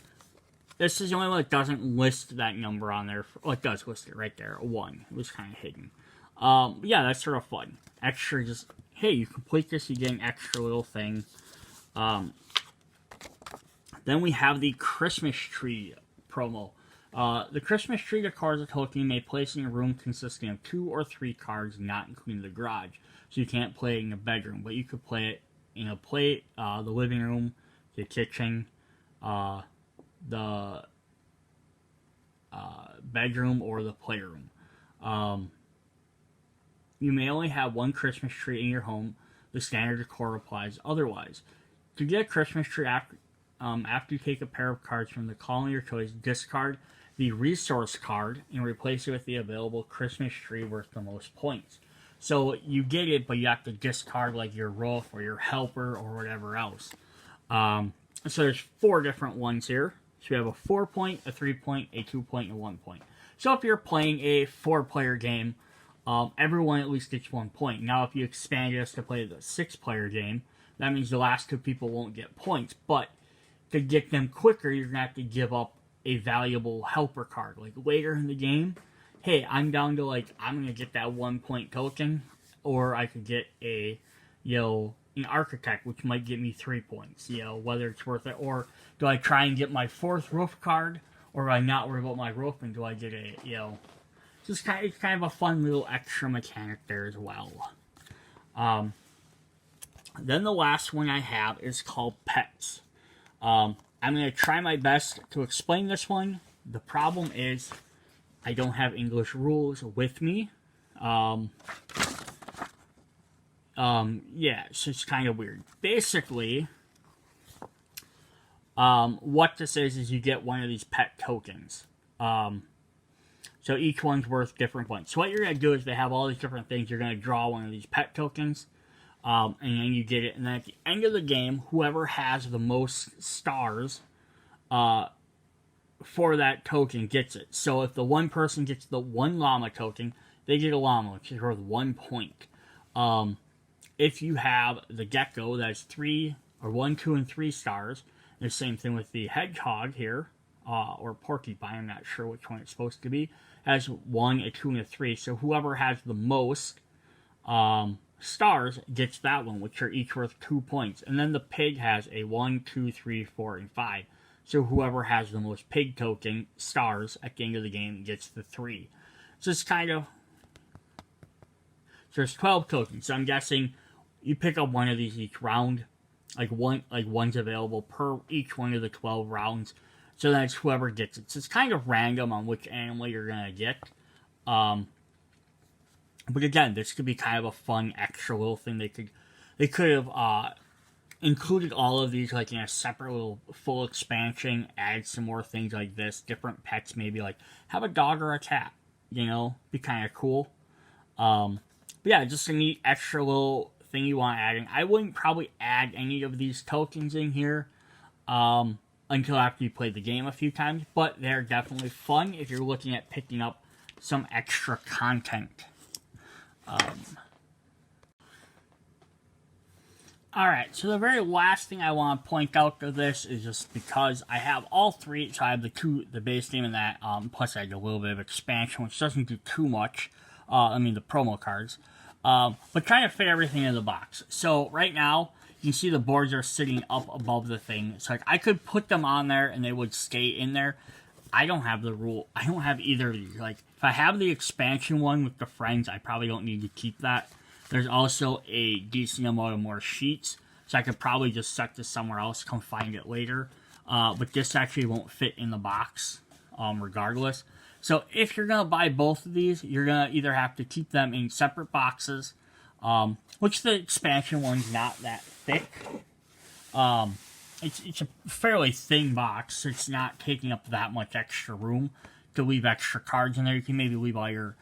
This is the only one that doesn't list that number on there. Well, it does list it right there, a 1. It was kind of hidden. Yeah, that's sort of fun. Extra, just, hey, you complete this, you get an extra little thing. Then we have the Christmas tree promo. The Christmas tree decor token may place in a room consisting of 2 or 3 cards, not including the garage. So you can't play it in a bedroom, but you could play it in the living room, the kitchen, the bedroom, or the playroom. You may only have 1 Christmas tree in your home. The standard decor applies otherwise. To get a Christmas tree after you take a pair of cards from the column of your choice, discard the resource card and replace it with the available Christmas tree worth the most points. So you get it, but you have to discard like your roof or your helper or whatever else. So there's 4 different ones here. So we have a 4 point, a 3 point, a 2 point, and a 1 point. So if you're playing a 4-player game, everyone at least gets 1 point. Now if you expand this to play the 6-player game, that means the last 2 people won't get points. But to get them quicker, you're going to have to give up a valuable helper card. Like later in the game, hey, I'm down to I'm going to get that 1 point token, or I could get an architect, which might give me 3 points, whether it's worth it. Or do I try and get my 4th roof card, or do I not worry about my roof, and do I get it's kind of a fun little extra mechanic there as well. Then the last one I have is called Pets. I'm going to try my best to explain this one. The problem is I don't have English rules with me. Yeah, it's just kind of weird. Basically, what this is you get one of these pet tokens. So each one's worth different points. So what you're going to do is they have all these different things. You're going to draw one of these pet tokens. And then you get it. And then at the end of the game, whoever has the most stars for that token gets it. So if the one person gets the 1 llama token, they get a llama, which is worth 1 point. If you have the gecko, that's 1, 2, and 3 stars. And the same thing with the hedgehog here, or porcupine, I'm not sure which one it's supposed to be, has 1, a 2, and a 3. So whoever has the most stars gets that one, which are each worth 2 points. And then the pig has a 1, 2, 3, 4, and 5. So whoever has the most pig token stars at the end of the game gets the 3. So it's kind of So there's 12 tokens. So I'm guessing you pick up one of these each round. One's available per each one of the 12 rounds. So then it's whoever gets it. So it's kind of random on which animal you're going to get. But again, this could be kind of a fun extra little thing. They could have included all of these like in a separate little full expansion, add some more things like this, different pets, maybe like have a dog or a cat, you know, be kind of cool. But yeah, just a neat extra little thing you want to add in. I wouldn't probably add any of these tokens in here until after you play the game a few times, but they're definitely fun if you're looking at picking up some extra content. Alright, so the very last thing I want to point out of this is just because I have all three, so I have the base game and that, plus I have a little bit of expansion, which doesn't do too much, the promo cards, but trying to fit everything in the box. So right now, you can see the boards are sitting up above the thing, so like I could put them on there and they would stay in there. I don't have either of these. Like, if I have the expansion one with the friends, I probably don't need to keep that. There's also a decent amount of more sheets, so I could probably just set this somewhere else, come find it later. But this actually won't fit in the box, regardless. So if you're going to buy both of these, you're going to either have to keep them in separate boxes, which the expansion one's not that thick. It's a fairly thin box, so it's not taking up that much extra room to leave extra cards in there. You can maybe leave all your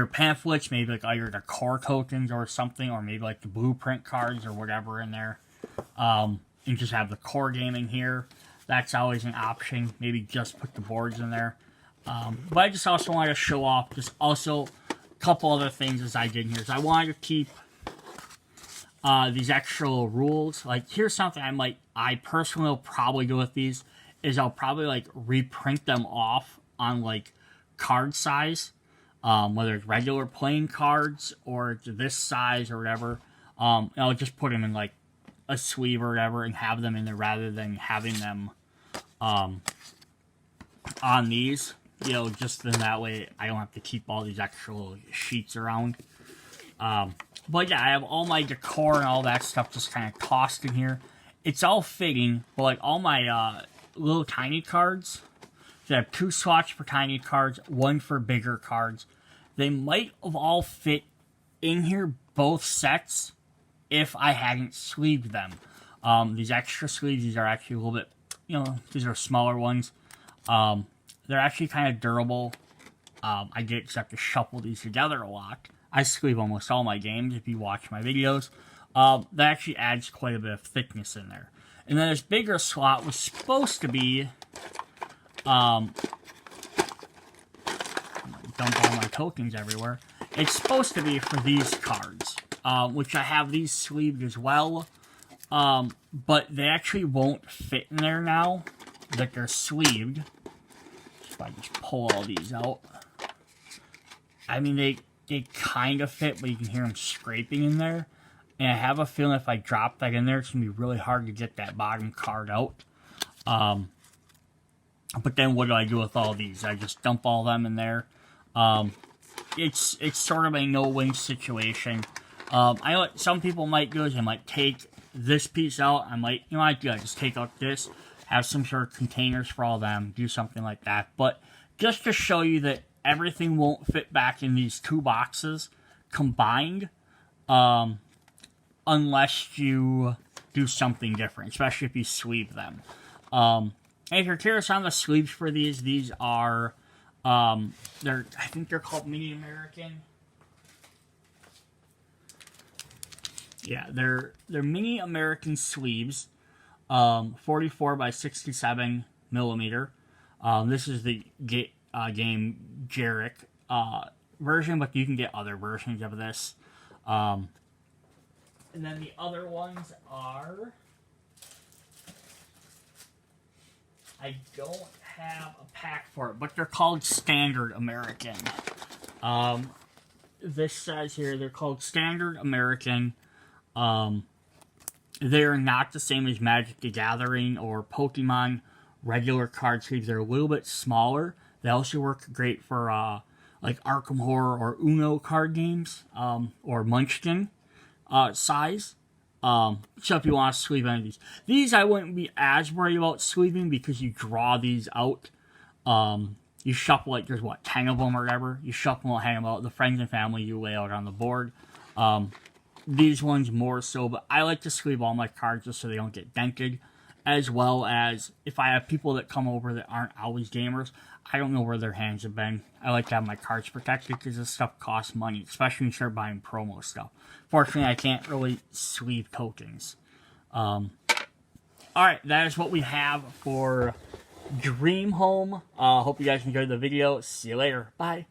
pamphlets, maybe like all your Decor Tokens or something, or maybe like the blueprint cards or whatever in there. And just have the core game in here. That's always an option. Maybe just put the boards in there. But I just also want to show off just also a couple other things as I did here. So I wanted to keep these extra rules. Like, here's something I personally will probably do with these, is I'll probably like reprint them off on like card size, whether it's regular plain cards or it's this size or whatever. I'll just put them in like a sleeve or whatever and have them in there rather than having them on these, you know, just then that way I don't have to keep all these extra little sheets around. But yeah, I have all my decor and all that stuff just kind of tossed in here. It's all fitting, but like all my little tiny cards, so I have 2 slots for tiny cards, 1 for bigger cards. They might have all fit in here, both sets, if I hadn't sleeved them. These extra sleeves, these are actually a little bit, you know, these are smaller ones. They're actually kind of durable. I just have to shuffle these together a lot. I sleeve almost all my games if you watch my videos. That actually adds quite a bit of thickness in there. And then this bigger slot was supposed to be, dump all my tokens everywhere. It's supposed to be for these cards, which I have these sleeved as well, but they actually won't fit in there now that they're sleeved. If I just pull all these out, I mean they kind of fit, but you can hear them scraping in there. And I have a feeling if I drop that in there, it's going to be really hard to get that bottom card out. But then what do I do with all these? I just dump all them in there. It's sort of a no-win situation. I know what some people might do is they might take this piece out. I just take out this, have some sort of containers for all them, do something like that. But just to show you that everything won't fit back in these 2 boxes combined, unless you do something different, especially if you sleeve them. And if you're curious on the sleeves for these are, I think they're called Mini American. Yeah, they're Mini American sleeves, 44 by 67 millimeter. This is the game Jarek version, but you can get other versions of this. And then the other ones are, I don't have a pack for it, but they're called Standard American. This says here they're called Standard American. They're not the same as Magic the Gathering or Pokemon regular card sleeves. They're a little bit smaller. They also work great for like Arkham Horror or Uno card games, or Munchkin size. So if you want to sleeve any of these I wouldn't be as worried about sleeving because you draw these out. You shuffle, like, there's, 10 of them or whatever. You shuffle them, hang them out. The friends and family you lay out on the board. These ones more so, but I like to sleeve all my cards just so they don't get dented. As well as, if I have people that come over that aren't always gamers, I don't know where their hands have been. I like to have my cards protected because this stuff costs money, especially when you start buying promo stuff. Fortunately, I can't really sleeve tokens. Alright, that is what we have for Dream Home. Hope you guys enjoyed the video. See you later. Bye.